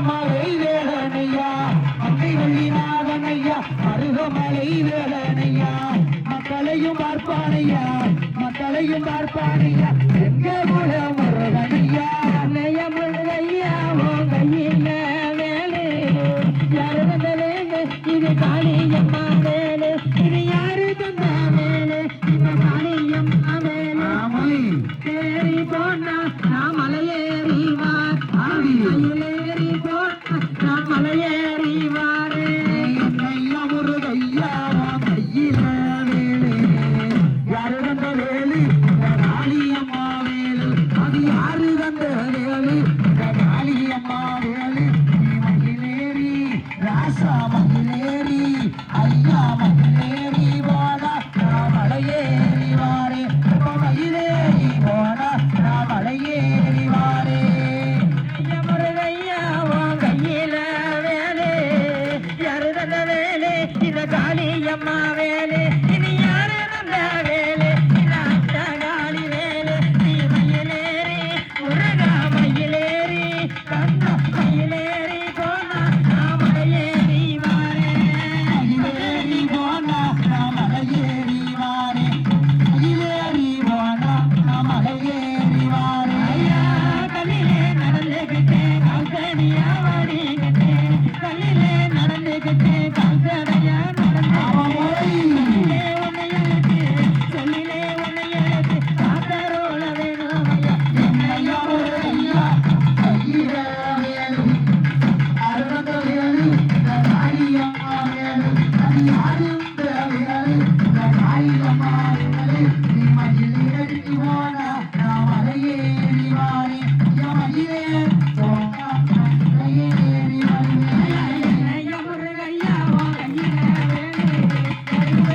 மலை வேலனையா மங்கை வள்ளிநாதனையா அருகமலை வேலனையா மக்களையும் பார்ப்பானையா எங்க குல முருகனையா அன்னைய முருகையா உன் கையில வேலு யாரு தந்த வேலு இது காளியம்மா வேலு இது யாரு தந்த வேலு இந்த காளியம்மா வேலு ஏறி போனா நான் மலையேறி வார் மயிலேறி போனா நான் மலையேறி வாரே என்னையா முருகையா உன் கையில வேலு யாரு தந்த வேலு காளியம்மா வேலு அது யாரு தந்த வேலு காளியம்மா வேலு மயிலேறி ராசா மயிலேறி ஐயா மயிலேறி போனா நான் மலையேறி வாரே மயிலேறி போனா நான் மலையேறி வாரே முருகையா உன் கையில வேலு யாரு தந்த வேலு இந்த காளியம்மா வேலு இது யாரு தந்த வேலு இந்த அத்த காளி வேலு நீ மயிலேறி முருகா மயிலேறி கண்ணா மயிலேறி போனா நான் மலையேறி வாரே மயிலேறி போனா நான் மலையேறி வாரே மயிலேறி போனா நான் மலையேறி வாரே ஐயா கல்லிலே நடந்துகிட்டேன் கால்கனியா வாடிக்கிட்டேன் கல்லிலே நடந்துகிட்டேன் கால்கனியா சொல்லிலே உன்னை எழுத்து காத்தரோல வேணும் என்னையா முருகையா கையில வேலு அருந்த வேலு காளியம்மா வேலு அது யாரு வேலு காளியம்மா வேலு நீ மயிலேறி போனா நான் மலையேறி வாரே மயிலே போனா மலையேறி வாரே என்னையா முருகையா உன் கையில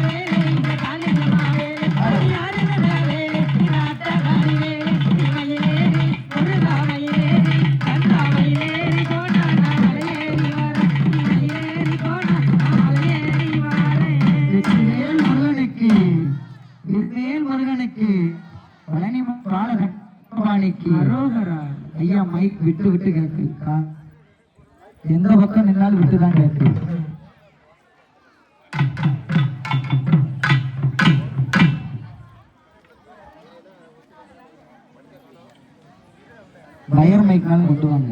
வேலு இந்த காளியம்மா வேலு அது யாரு தந்த வேலு இந்த அத்த காளி வேலு நீ மயிலேறி முருகா மயிலேறி கண்ணா மயிலேறி போனா நான் மலையேறி வாரே நீ மயிலேறி போனா நான் மலையேறி வாரே விக்னேல் முருகனுக்கு பழனி பாலகபாணிக்கு அரோகரா ஐயா மைக் விட்டு விட்டு கேக்கு எந்த பக்கம் நின்னாலும் விட்டுதான் கேக்கு வயர் மைக்னாலும் கொண்டு வாங்க